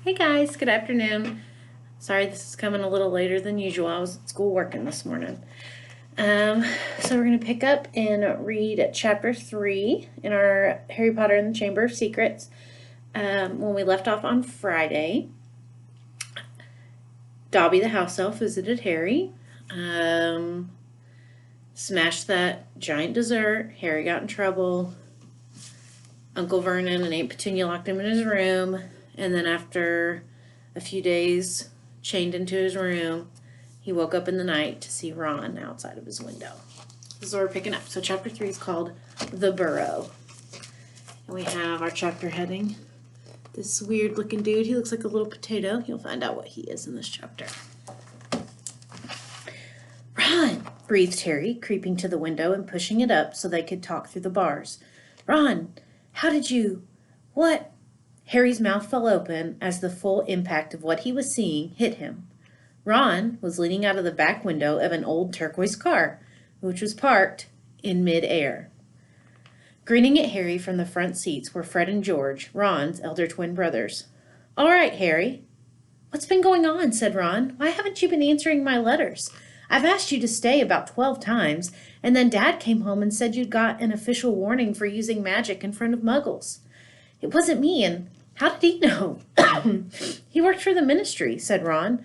Hey guys, good afternoon. Sorry this is coming a little later than usual. I was at school working this morning. Um, so we're going to pick up and read chapter 3 in our Harry Potter and the Chamber of Secrets. When we left off on Friday, Dobby the house elf visited Harry, um, smashed that giant dessert. Harry got in trouble. Uncle Vernon and Aunt Petunia locked him in his room, and then after a few days chained into his room, he woke up in the night to see Ron outside of his window. This is what we're picking up. So chapter 3 is called The Burrow. And we have our chapter heading. This weird looking dude, he looks like a little potato. You'll find out what he is in this chapter. Ron, breathed Harry, creeping to the window and pushing it up so they could talk through the bars. Ron, how did you... What? Harry's mouth fell open as the full impact of what he was seeing hit him. Ron was leaning out of the back window of an old turquoise car, which was parked in mid-air. Grinning at Harry from the front seats were Fred and George, Ron's elder twin brothers. All right, Harry. What's been going on? Said Ron. Why haven't you been answering my letters? I've asked you to stay about 12 times, and then Dad came home and said you'd got an official warning for using magic in front of muggles. It wasn't me, and how did he know? He worked for the ministry, said Ron.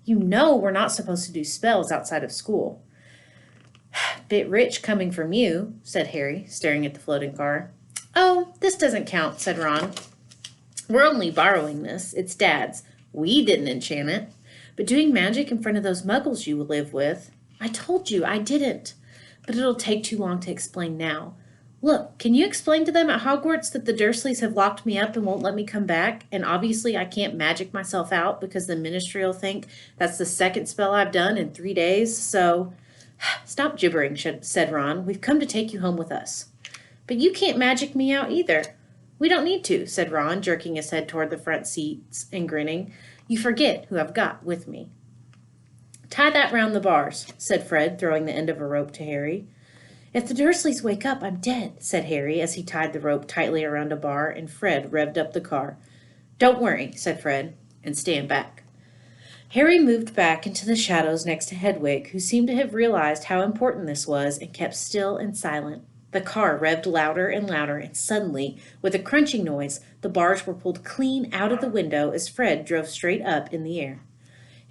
You know we're not supposed to do spells outside of school. Bit rich coming from you, said Harry, staring at the floating car. Oh, this doesn't count, said Ron. We're only borrowing this. It's Dad's. We didn't enchant it. But doing magic in front of those muggles you live with, I told you I didn't. But it'll take too long to explain now. Look, can you explain to them at Hogwarts that the Dursleys have locked me up and won't let me come back? And obviously I can't magic myself out because the ministry will think that's the second spell I've done in 3 days. So, stop gibbering, said Ron. We've come to take you home with us. But you can't magic me out either. We don't need to, said Ron, jerking his head toward the front seats and grinning. You forget who I've got with me. Tie that round the bars, said Fred, throwing the end of a rope to Harry. If the Dursleys wake up, I'm dead, said Harry as he tied the rope tightly around a bar and Fred revved up the car. Don't worry, said Fred, and stand back. Harry moved back into the shadows next to Hedwig, who seemed to have realized how important this was and kept still and silent. The car revved louder and louder, and suddenly, with a crunching noise, the bars were pulled clean out of the window as Fred drove straight up in the air.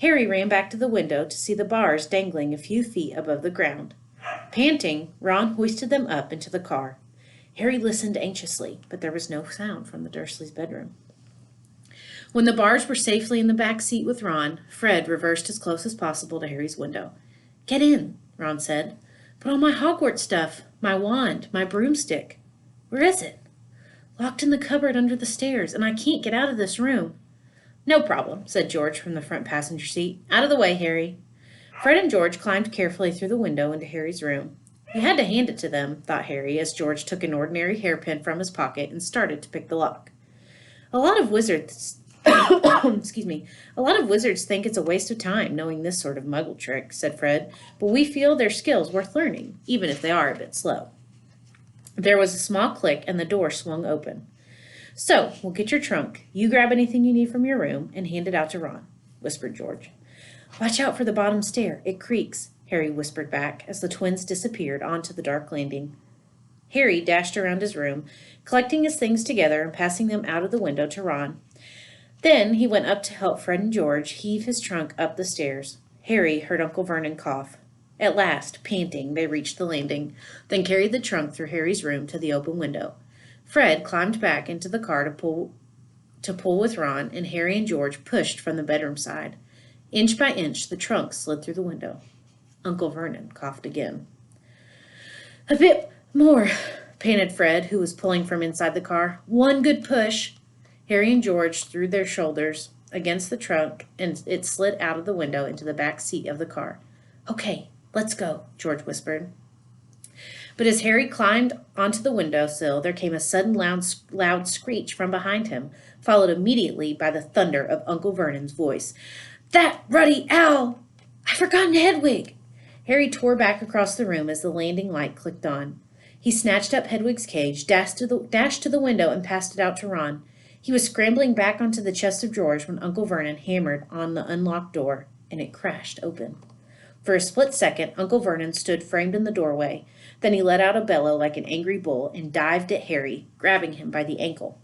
Harry ran back to the window to see the bars dangling a few feet above the ground. Panting, Ron hoisted them up into the car. Harry listened anxiously, but there was no sound from the Dursleys' bedroom. When the bars were safely in the back seat with Ron, Fred reversed as close as possible to Harry's window. Get in, Ron said. But all my Hogwarts stuff, my wand, my broomstick. Where is it? Locked in the cupboard under the stairs, and I can't get out of this room. No problem, said George from the front passenger seat. Out of the way, Harry. Fred and George climbed carefully through the window into Harry's room. You had to hand it to them, thought Harry, as George took an ordinary hairpin from his pocket and started to pick the lock. A lot of wizards A lot of wizards think it's a waste of time knowing this sort of muggle trick, said Fred, but we feel their skills worth learning, even if they are a bit slow. There was a small click and the door swung open. So, we'll get your trunk. You grab anything you need from your room and hand it out to Ron, whispered George. Watch out for the bottom stair. It creaks, Harry whispered back as the twins disappeared onto the dark landing. Harry dashed around his room, collecting his things together and passing them out of the window to Ron. Then he went up to help Fred and George heave his trunk up the stairs. Harry heard Uncle Vernon cough. At last, panting, they reached the landing, then carried the trunk through Harry's room to the open window. Fred climbed back into the car to pull with Ron, and Harry and George pushed from the bedroom side. Inch by inch, the trunk slid through the window. Uncle Vernon coughed again. A bit more, panted Fred, who was pulling from inside the car. One good push. Harry and George threw their shoulders against the trunk, and it slid out of the window into the back seat of the car. Okay, let's go, George whispered. But as Harry climbed onto the windowsill, there came a sudden loud screech from behind him, followed immediately by the thunder of Uncle Vernon's voice. That ruddy owl! I've forgotten Hedwig! Harry tore back across the room as the landing light clicked on. He snatched up Hedwig's cage, dashed to the window, and passed it out to Ron. He was scrambling back onto the chest of drawers when Uncle Vernon hammered on the unlocked door, and it crashed open. For a split second, Uncle Vernon stood framed in the doorway. Then he let out a bellow like an angry bull and dived at Harry, grabbing him by the ankle.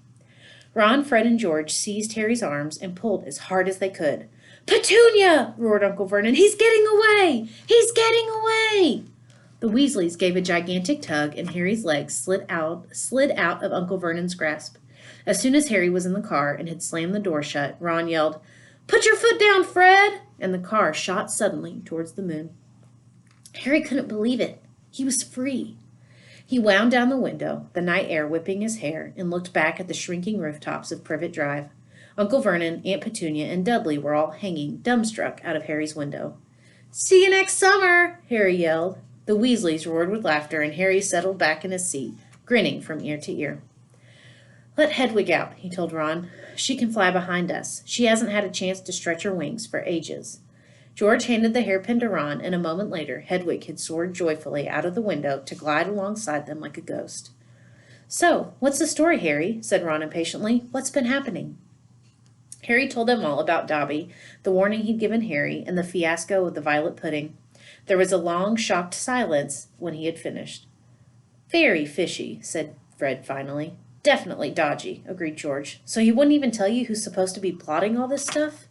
Ron, Fred, and George seized Harry's arms and pulled as hard as they could. "Petunia!" roared Uncle Vernon. "He's getting away! He's getting away!" The Weasleys gave a gigantic tug, and Harry's legs slid out of Uncle Vernon's grasp. As soon as Harry was in the car and had slammed the door shut, Ron yelled, "Put your foot down, Fred!" and the car shot suddenly towards the moon. Harry couldn't believe it. He was free. He wound down the window, the night air whipping his hair, and looked back at the shrinking rooftops of Privet Drive. Uncle Vernon, Aunt Petunia, and Dudley were all hanging, dumbstruck, out of Harry's window. "See you next summer!" Harry yelled. The Weasleys roared with laughter, and Harry settled back in his seat, grinning from ear to ear. "Let Hedwig out," he told Ron. "She can fly behind us. She hasn't had a chance to stretch her wings for ages." George handed the hairpin to Ron, and a moment later Hedwig had soared joyfully out of the window to glide alongside them like a ghost. "So, what's the story, Harry?" said Ron impatiently. "What's been happening?" Harry told them all about Dobby, the warning he'd given Harry, and the fiasco with the violet pudding. There was a long, shocked silence when he had finished. "Very fishy," said Fred finally. "Definitely dodgy," agreed George. "So he wouldn't even tell you who's supposed to be plotting all this stuff?"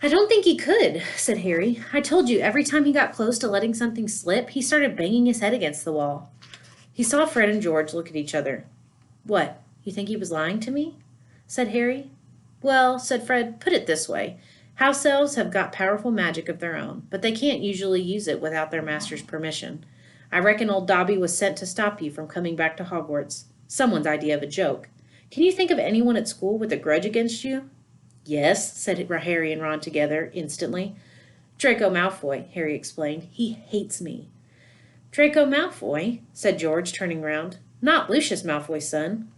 "I don't think he could," said Harry. "I told you, every time he got close to letting something slip, he started banging his head against the wall." He saw Fred and George look at each other. "What, you think he was lying to me?" said Harry. "Well," said Fred, "put it this way. House elves have got powerful magic of their own, but they can't usually use it without their master's permission. I reckon old Dobby was sent to stop you from coming back to Hogwarts. Someone's idea of a joke. Can you think of anyone at school with a grudge against you?" "Yes," said Harry and Ron together, instantly. "Draco Malfoy," Harry explained. "He hates me." "Draco Malfoy?" said George, turning round. "Not Lucius Malfoy's son?"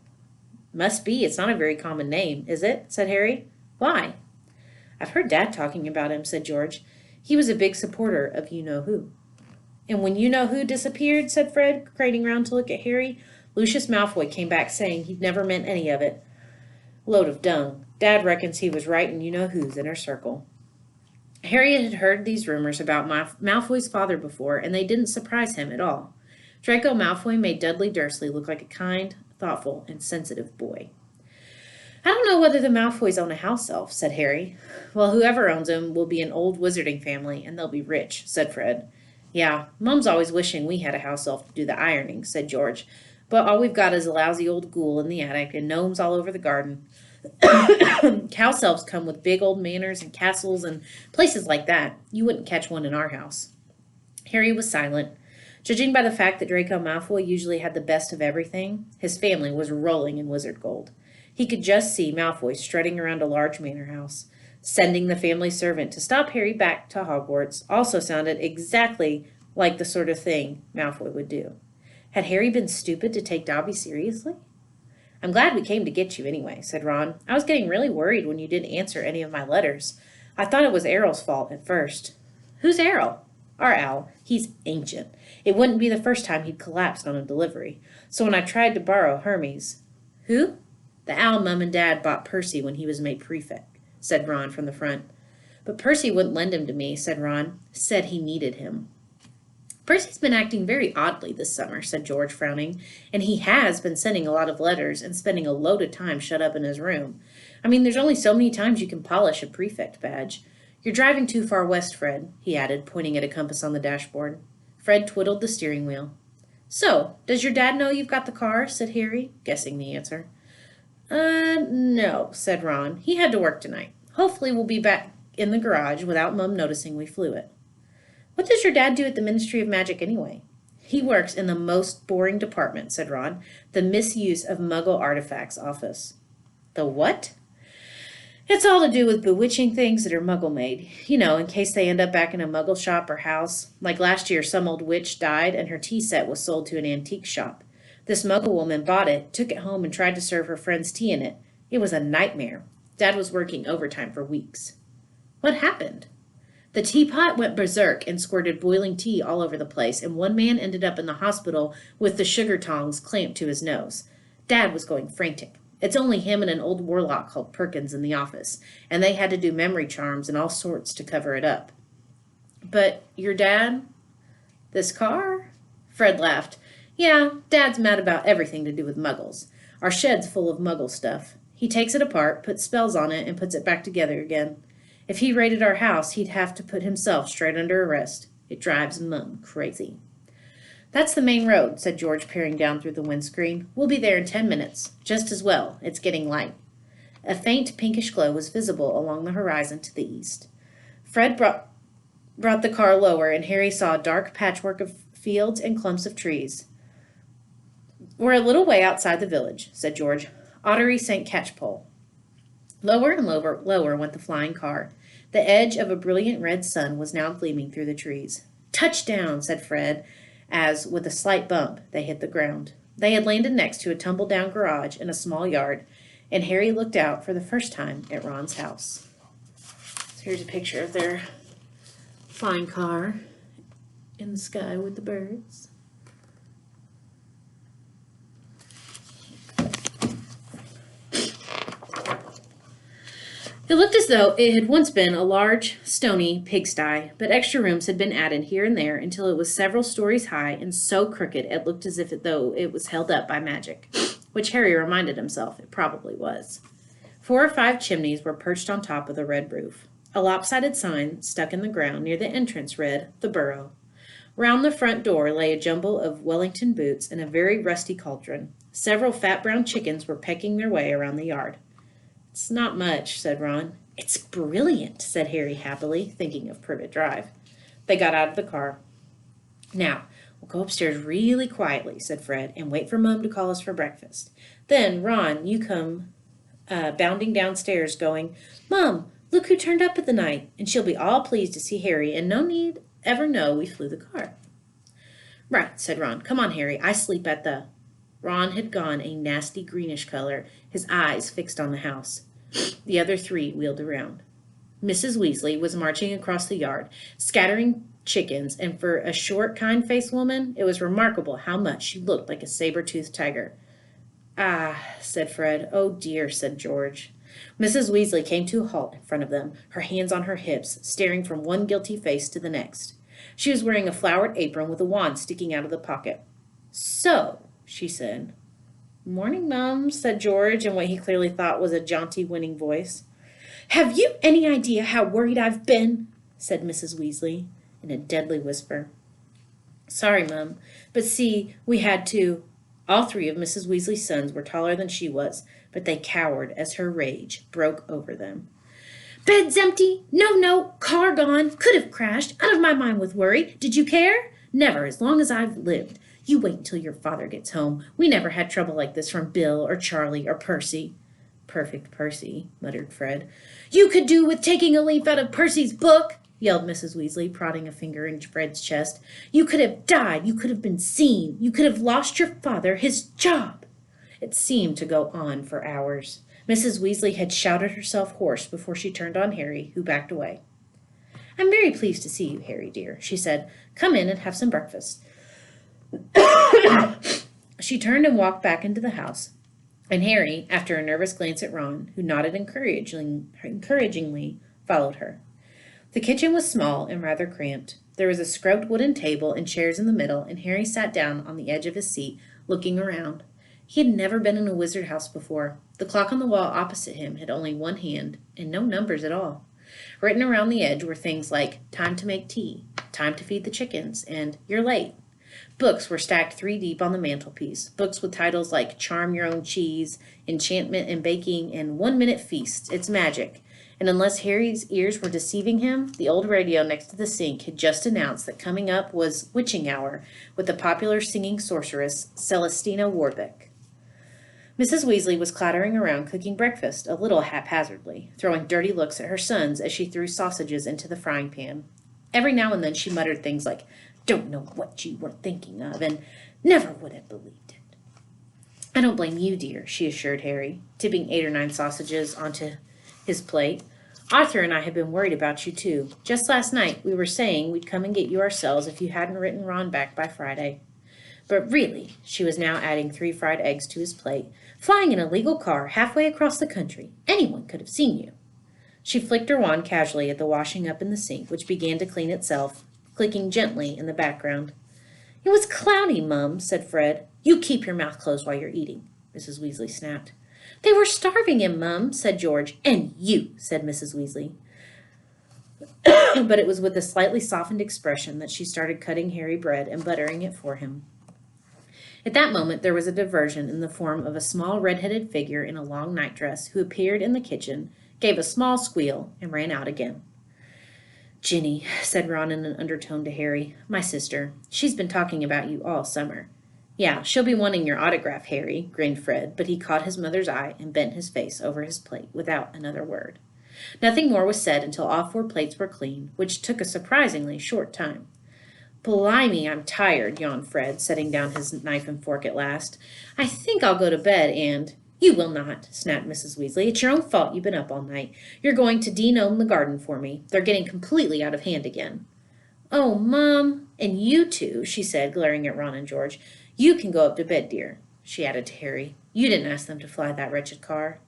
"Must be. It's not a very common name, is it?" said Harry. "Why?" "I've heard Dad talking about him," said George. "He was a big supporter of you-know-who." "And when you-know-who disappeared," said Fred, craning round to look at Harry, "Lucius Malfoy came back saying he'd never meant any of it. Load of dung. Dad reckons he was right in you-know-who's inner circle." Harry had heard these rumors about Malfoy's father before, and they didn't surprise him at all. Draco Malfoy made Dudley Dursley look like a kind, thoughtful, and sensitive boy. "I don't know whether the Malfoys own a house elf," said Harry. "Well, whoever owns them will be an old wizarding family, and they'll be rich," said Fred. "Yeah, Mum's always wishing we had a house elf to do the ironing," said George. "But all we've got is a lousy old ghoul in the attic and gnomes all over the garden. House elves come with big old manors and castles and places like that. You wouldn't catch one in our house." Harry was silent. Judging by the fact that Draco Malfoy usually had the best of everything, his family was rolling in wizard gold. He could just see Malfoy strutting around a large manor house. Sending the family servant to stop Harry back to Hogwarts also sounded exactly like the sort of thing Malfoy would do. Had Harry been stupid to take Dobby seriously? "I'm glad we came to get you anyway," said Ron. "I was getting really worried when you didn't answer any of my letters. I thought it was Errol's fault at first." "Who's Errol?" "Our owl. He's ancient. It wouldn't be the first time he'd collapsed on a delivery. So when I tried to borrow Hermes—" "Who?" "The owl Mum and Dad bought Percy when he was made prefect," said Ron from the front. "But Percy wouldn't lend him to me," said Ron. "Said he needed him." "Percy's been acting very oddly this summer," said George, frowning. "And he has been sending a lot of letters and spending a load of time shut up in his room. I mean, there's only so many times you can polish a prefect badge. You're driving too far west, Fred," he added, pointing at a compass on the dashboard. Fred twiddled the steering wheel. "So, does your dad know you've got the car?" said Harry, guessing the answer. No," said Ron. "He had to work tonight. Hopefully we'll be back in the garage without Mum noticing we flew it." "What does your dad do at the Ministry of Magic anyway?" "He works in the most boring department," said Ron. "The misuse of Muggle artifacts office." "The what?" "It's all to do with bewitching things that are Muggle-made. You know, in case they end up back in a Muggle shop or house. Like last year, some old witch died and her tea set was sold to an antique shop. This Muggle woman bought it, took it home, and tried to serve her friend's tea in it. It was a nightmare. Dad was working overtime for weeks." "What happened?" "The teapot went berserk and squirted boiling tea all over the place, and one man ended up in the hospital with the sugar tongs clamped to his nose. Dad was going frantic. It's only him and an old warlock called Perkins in the office, and they had to do memory charms and all sorts to cover it up. But your dad? This car? Fred laughed. Yeah, Dad's mad about everything to do with muggles. Our shed's full of muggle stuff. He takes it apart, puts spells on it, and puts it back together again. If he raided our house, he'd have to put himself straight under arrest. It drives Mum crazy. That's the main road, said George, peering down through the windscreen. We'll be there in 10 minutes. Just as well. It's getting light. A faint pinkish glow was visible along the horizon to the east. Fred brought the car lower, and Harry saw a dark patchwork of fields and clumps of trees. We're a little way outside the village, said George. Ottery St. Catchpole. Lower and lower went the flying car. The edge of a brilliant red sun was now gleaming through the trees. Touchdown, said Fred, as, with a slight bump, they hit the ground. They had landed next to a tumble-down garage in a small yard, and Harry looked out for the first time at Ron's house. So here's a picture of their flying car in the sky with the birds. It looked as though it had once been a large, stony pigsty, but extra rooms had been added here and there until it was several stories high and so crooked it looked as if though it was held up by magic, which Harry reminded himself it probably was. 4 or 5 chimneys were perched on top of the red roof. A lopsided sign stuck in the ground near the entrance read, "The Burrow." Round the front door lay a jumble of Wellington boots and a very rusty cauldron. Several fat brown chickens were pecking their way around the yard. It's not much, said Ron. It's brilliant, said Harry happily, thinking of Privet Drive. They got out of the car. Now, we'll go upstairs really quietly, said Fred, and wait for Mum to call us for breakfast. Then, Ron, you come bounding downstairs going, Mum, look who turned up at the night, and she'll be all pleased to see Harry, and no need ever know we flew the car. Right, said Ron. Come on, Harry, I sleep at the... Ron had gone a nasty greenish color, his eyes fixed on the house. The other 3 wheeled around. Mrs. Weasley was marching across the yard, scattering chickens, and for a short, kind-faced woman, it was remarkable how much she looked like a saber-toothed tiger. Ah, said Fred. Oh, dear, said George. Mrs. Weasley came to a halt in front of them, her hands on her hips, staring from one guilty face to the next. She was wearing a flowered apron with a wand sticking out of the pocket. So, she said. Morning, Mum, said George in what he clearly thought was a jaunty, winning voice. Have you any idea how worried I've been? Said Mrs. Weasley in a deadly whisper. Sorry, Mum, but see, we had to. All 3 of Mrs. Weasley's sons were taller than she was, but they cowered as her rage broke over them. Bed's empty. No, car gone. Could have crashed. Out of my mind with worry. Did you care? Never, as long as I've lived. You wait until your father gets home. We never had trouble like this from Bill or Charlie or Percy. Perfect Percy, muttered Fred. You could do with taking a leaf out of Percy's book, yelled Mrs. Weasley, prodding a finger in Fred's chest. You could have died. You could have been seen. You could have lost your father, his job. It seemed to go on for hours. Mrs. Weasley had shouted herself hoarse before she turned on Harry, who backed away. I'm very pleased to see you, Harry, dear, she said. Come in and have some breakfast. She turned and walked back into the house, and Harry, after a nervous glance at Ron, who nodded encouragingly, followed her. The kitchen was small and rather cramped. There was a scrubbed wooden table and chairs in the middle, and Harry sat down on the edge of his seat, looking around. He had never been in a wizard house before. The clock on the wall opposite him had only 1 hand, and no numbers at all. Written around the edge were things like, time to make tea, time to feed the chickens, and you're late. Books were stacked 3 deep on the mantelpiece, books with titles like Charm Your Own Cheese, Enchantment and Baking, and 1 Minute Feast, It's Magic. And unless Harry's ears were deceiving him, the old radio next to the sink had just announced that coming up was Witching Hour with the popular singing sorceress Celestina Warbeck. Mrs. Weasley was clattering around cooking breakfast a little haphazardly, throwing dirty looks at her sons as she threw sausages into the frying pan. Every now and then she muttered things like, don't know what you were thinking of, and never would have believed it. I don't blame you, dear, she assured Harry, tipping 8 or 9 sausages onto his plate. Arthur and I have been worried about you, too. Just last night we were saying we'd come and get you ourselves if you hadn't written Ron back by Friday. But really, she was now adding 3 fried eggs to his plate. Flying in a legal car halfway across the country. Anyone could have seen you. She flicked her wand casually at the washing up in the sink, which began to clean itself, clicking gently in the background. It was cloudy, Mum, said Fred. You keep your mouth closed while you're eating, Mrs. Weasley snapped. They were starving him, Mum, said George. And you, said Mrs. Weasley. But it was with a slightly softened expression that she started cutting Harry bread and buttering it for him. At that moment there was a diversion in the form of a small red-headed figure in a long nightdress who appeared in the kitchen, gave a small squeal, and ran out again. Ginny, said Ron in an undertone to Harry, my sister. She's been talking about you all summer. Yeah, she'll be wanting your autograph, Harry, grinned Fred, but he caught his mother's eye and bent his face over his plate without another word. Nothing more was said until all 4 plates were clean, which took a surprisingly short time. Blimey, I'm tired, yawned Fred, setting down his knife and fork at last. I think I'll go to bed and... You will not, snapped Mrs. Weasley. It's your own fault you've been up all night. You're going to denome the garden for me. They're getting completely out of hand again. Oh, Mom, and you two, she said, glaring at Ron and George. You can go up to bed, dear, she added to Harry. You didn't ask them to fly that wretched car.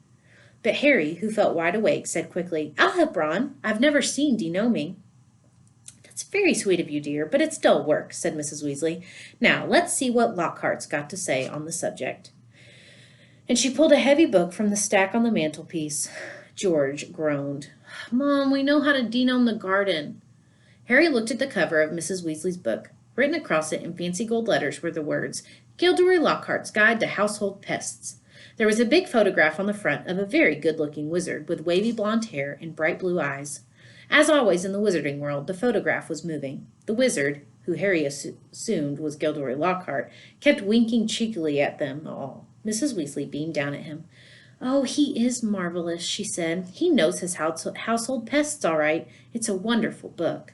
But Harry, who felt wide awake, said quickly, I'll help Ron. I've never seen denoming. That's very sweet of you, dear, but it's dull work, said Mrs. Weasley. Now, let's see what Lockhart's got to say on the subject. And she pulled a heavy book from the stack on the mantelpiece. George groaned. Mom, we know how to denome the garden. Harry looked at the cover of Mrs. Weasley's book. Written across it in fancy gold letters were the words, Gilderoy Lockhart's Guide to Household Pests. There was a big photograph on the front of a very good-looking wizard with wavy blonde hair and bright blue eyes. As always in the wizarding world, the photograph was moving. The wizard, who Harry assumed was Gilderoy Lockhart, kept winking cheekily at them all. Mrs. Weasley beamed down at him. Oh, he is marvelous, she said. He knows his household pests all right. It's a wonderful book.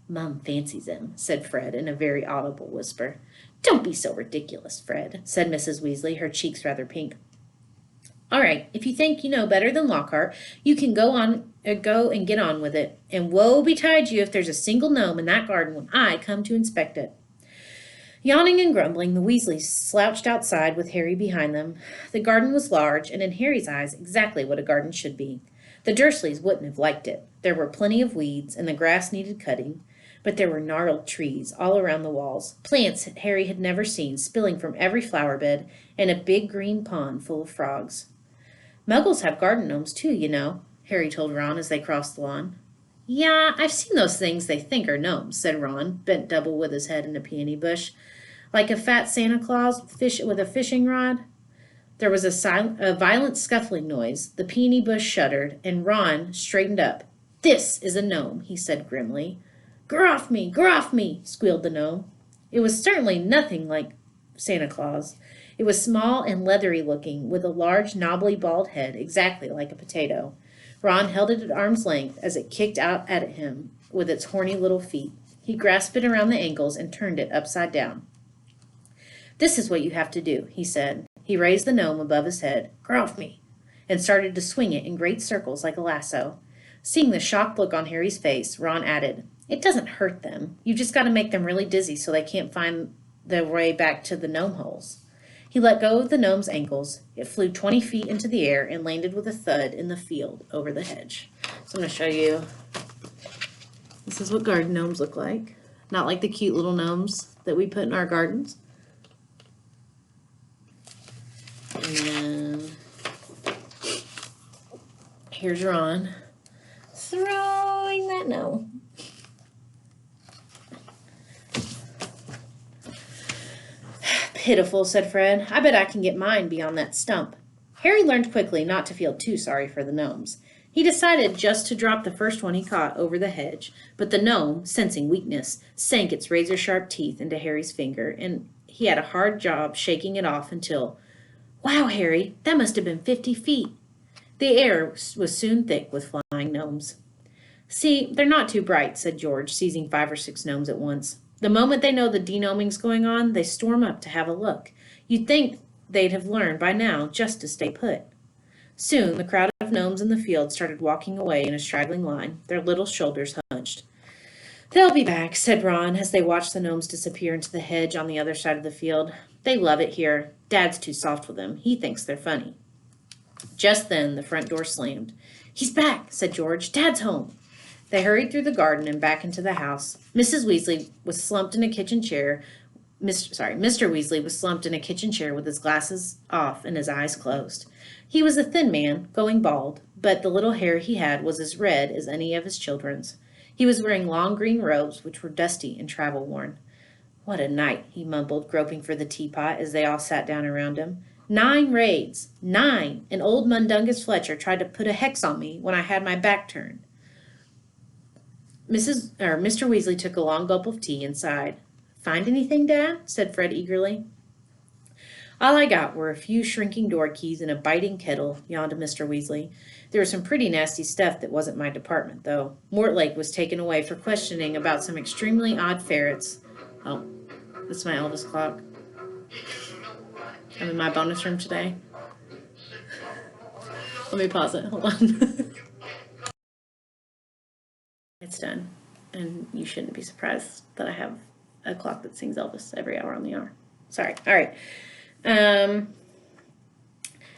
Mum fancies him, said Fred in a very audible whisper. Don't be so ridiculous, Fred, said Mrs. Weasley, her cheeks rather pink. All right, if you think you know better than Lockhart, you can go and get on with it. And woe betide you if there's a single gnome in that garden when I come to inspect it. Yawning and grumbling, the Weasleys slouched outside with Harry behind them. The garden was large, and in Harry's eyes, exactly what a garden should be. The Dursleys wouldn't have liked it. There were plenty of weeds, and the grass needed cutting, but there were gnarled trees all around the walls, plants Harry had never seen spilling from every flower bed, and a big green pond full of frogs. Muggles have garden gnomes too, you know, Harry told Ron as they crossed the lawn. Yeah, I've seen those things they think are gnomes, said Ron, bent double with his head in a peony bush. Like a fat Santa Claus with a fishing rod. There was a violent scuffling noise. The peony bush shuddered, and Ron straightened up. This is a gnome, he said grimly. Get off me, squealed the gnome. It was certainly nothing like Santa Claus. It was small and leathery looking, with a large, knobbly, bald head, exactly like a potato. Ron held it at arm's length as it kicked out at him with its horny little feet. He grasped it around the ankles and turned it upside down. This is what you have to do, he said. He raised the gnome above his head, Get off me, and started to swing it in great circles like a lasso. Seeing the shocked look on Harry's face, Ron added, It doesn't hurt them. You've just got to make them really dizzy so they can't find their way back to the gnome holes. He let go of the gnome's ankles. It flew 20 feet into the air and landed with a thud in the field over the hedge. So I'm going to show you. This is what garden gnomes look like. Not like the cute little gnomes that we put in our gardens. And then here's Ron throwing that gnome. Pitiful, said Fred. I bet I can get mine beyond that stump. Harry learned quickly not to feel too sorry for the gnomes. He decided just to drop the first one he caught over the hedge, but the gnome, sensing weakness, sank its razor-sharp teeth into Harry's finger, and he had a hard job shaking it off until, Wow, Harry, that must have been 50 feet. The air was soon thick with flying gnomes. See, they're not too bright, said George, seizing 5 or 6 gnomes at once. The moment they know the denoming's going on, they storm up to have a look. You'd think they'd have learned by now just to stay put. Soon the crowd of gnomes in the field started walking away in a straggling line, their little shoulders hunched. They'll be back, said Ron as they watched the gnomes disappear into the hedge on the other side of the field. They love it here. Dad's too soft with them. He thinks they're funny. Just then, the front door slammed. He's back, said George. Dad's home. They hurried through the garden and back into the house. Mrs. Weasley was slumped in a kitchen chair. Mr. Weasley was slumped in a kitchen chair with his glasses off and his eyes closed. He was a thin man, going bald, but the little hair he had was as red as any of his children's. He was wearing long green robes, which were dusty and travel-worn. What a night, he mumbled, groping for the teapot as they all sat down around him. 9 raids. 9! And old Mundungus Fletcher tried to put a hex on me when I had my back turned. Mr. Weasley took a long gulp of tea and sighed. Find anything, Dad? Said Fred eagerly. All I got were a few shrinking door keys and a biting kettle, yawned Mr. Weasley. There was some pretty nasty stuff that wasn't my department, though. Mortlake was taken away for questioning about some extremely odd ferrets. Oh, that's my Elvis clock. I'm in my bonus room today. Let me pause it. Hold on. It's done. And you shouldn't be surprised that I have a clock that sings Elvis every hour on the hour. Sorry. All right.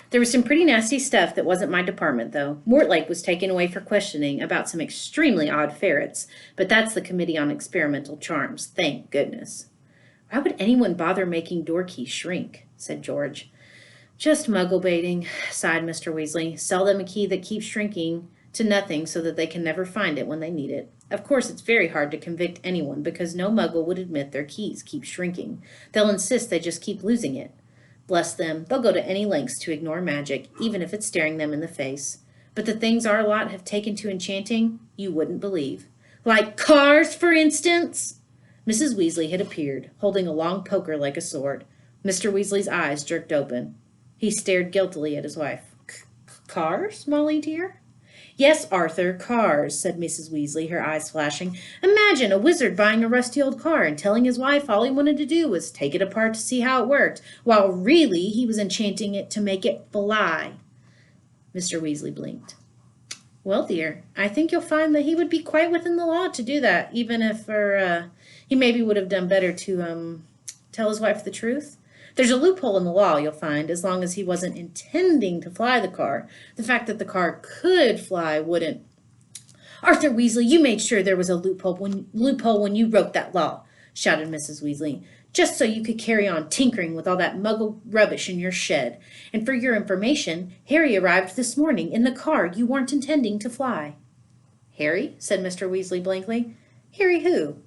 There was some pretty nasty stuff that wasn't my department, though. Mortlake was taken away for questioning about some extremely odd ferrets, but that's the Committee on Experimental Charms, thank goodness. Why would anyone bother making door keys shrink? Said George. Just muggle baiting, sighed Mr. Weasley. Sell them a key that keeps shrinking to nothing so that they can never find it when they need it. Of course, it's very hard to convict anyone because no muggle would admit their keys keep shrinking. They'll insist they just keep losing it. Bless them, they'll go to any lengths to ignore magic, even if it's staring them in the face. But the things our lot have taken to enchanting, you wouldn't believe. Like cars, for instance? Mrs. Weasley had appeared, holding a long poker like a sword. Mr. Weasley's eyes jerked open. He stared guiltily at his wife. Cars, Molly dear? Yes, Arthur, cars, said Mrs. Weasley, her eyes flashing. Imagine a wizard buying a rusty old car and telling his wife all he wanted to do was take it apart to see how it worked, while really he was enchanting it to make it fly. Mr. Weasley blinked. Well, dear, I think you'll find that he would be quite within the law to do that, even if he maybe would have done better to tell his wife the truth. There's a loophole in the law, you'll find, as long as he wasn't intending to fly the car. The fact that the car could fly wouldn't. Arthur Weasley, you made sure there was a loophole when you wrote that law, shouted Mrs. Weasley, just so you could carry on tinkering with all that muggle rubbish in your shed. And for your information, Harry arrived this morning in the car you weren't intending to fly. Harry? Said Mr. Weasley blankly. Harry who?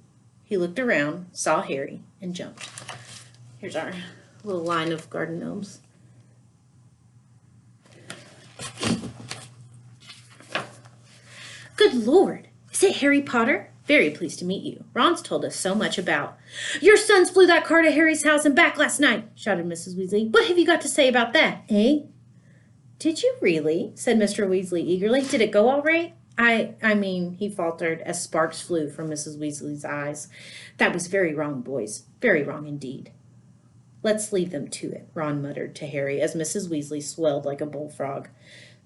He looked around, saw Harry, and jumped. Here's our little line of garden gnomes. Good Lord! Is it Harry Potter? Very pleased to meet you. Ron's told us so much about. Your sons flew that car to Harry's house and back last night, shouted Mrs. Weasley. What have you got to say about that, eh? Did you really? Said Mr. Weasley eagerly. Did it go all right? I mean, he faltered as sparks flew from Mrs. Weasley's eyes. That was very wrong, boys. Very wrong indeed. Let's leave them to it, Ron muttered to Harry as Mrs. Weasley swelled like a bullfrog.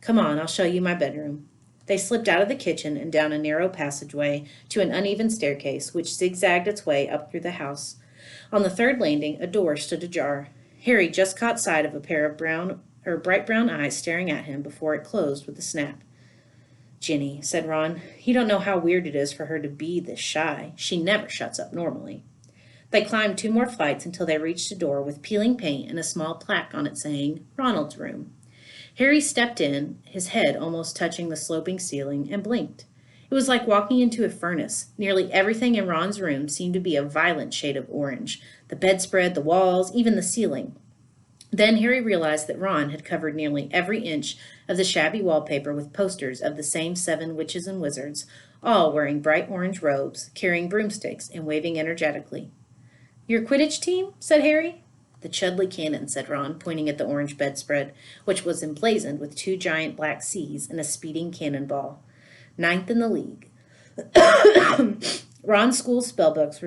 Come on, I'll show you my bedroom. They slipped out of the kitchen and down a narrow passageway to an uneven staircase which zigzagged its way up through the house. On the third landing, a door stood ajar. Harry just caught sight of a pair of bright brown eyes staring at him before it closed with a snap. Ginny, said Ron, you don't know how weird it is for her to be this shy. She never shuts up normally. They climbed 2 more flights until they reached a door with peeling paint and a small plaque on it saying, Ronald's room. Harry stepped in, his head almost touching the sloping ceiling, and blinked. It was like walking into a furnace. Nearly everything in Ron's room seemed to be a violent shade of orange. The bedspread, the walls, even the ceiling. Then Harry realized that Ron had covered nearly every inch of the shabby wallpaper with posters of the same 7 witches and wizards, all wearing bright orange robes, carrying broomsticks, and waving energetically. Your Quidditch team? Said Harry. The Chudley Cannon, said Ron, pointing at the orange bedspread, which was emblazoned with 2 giant black C's and a speeding cannonball. 9th in the league. Ron's school spellbooks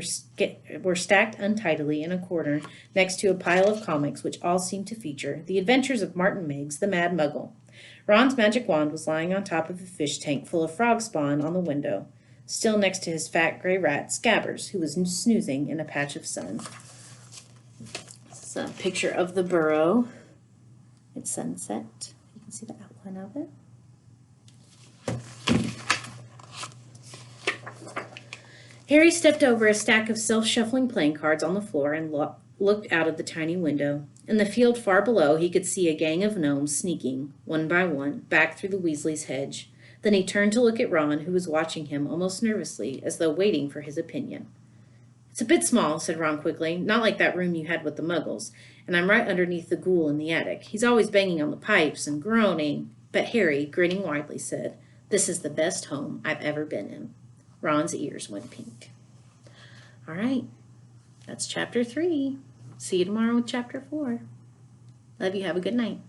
were stacked untidily in a corner next to a pile of comics which all seemed to feature the adventures of Martin Miggs, the Mad Muggle. Ron's magic wand was lying on top of a fish tank full of frog spawn on the window. still next to his fat gray rat, Scabbers, who was snoozing in a patch of sun. This is a picture of the burrow. It's sunset. You can see the outline of it. Harry stepped over a stack of self-shuffling playing cards on the floor and looked out of the tiny window. In the field far below, he could see a gang of gnomes sneaking, one by one, back through the Weasleys' hedge. Then he turned to look at Ron, who was watching him almost nervously, as though waiting for his opinion. "It's a bit small," said Ron quickly, "not like that room you had with the Muggles, and I'm right underneath the ghoul in the attic. He's always banging on the pipes and groaning." But Harry, grinning widely, said, "This is the best home I've ever been in." Ron's ears went pink. All right, that's chapter 3. See you tomorrow with chapter 4. Love you. Have a good night.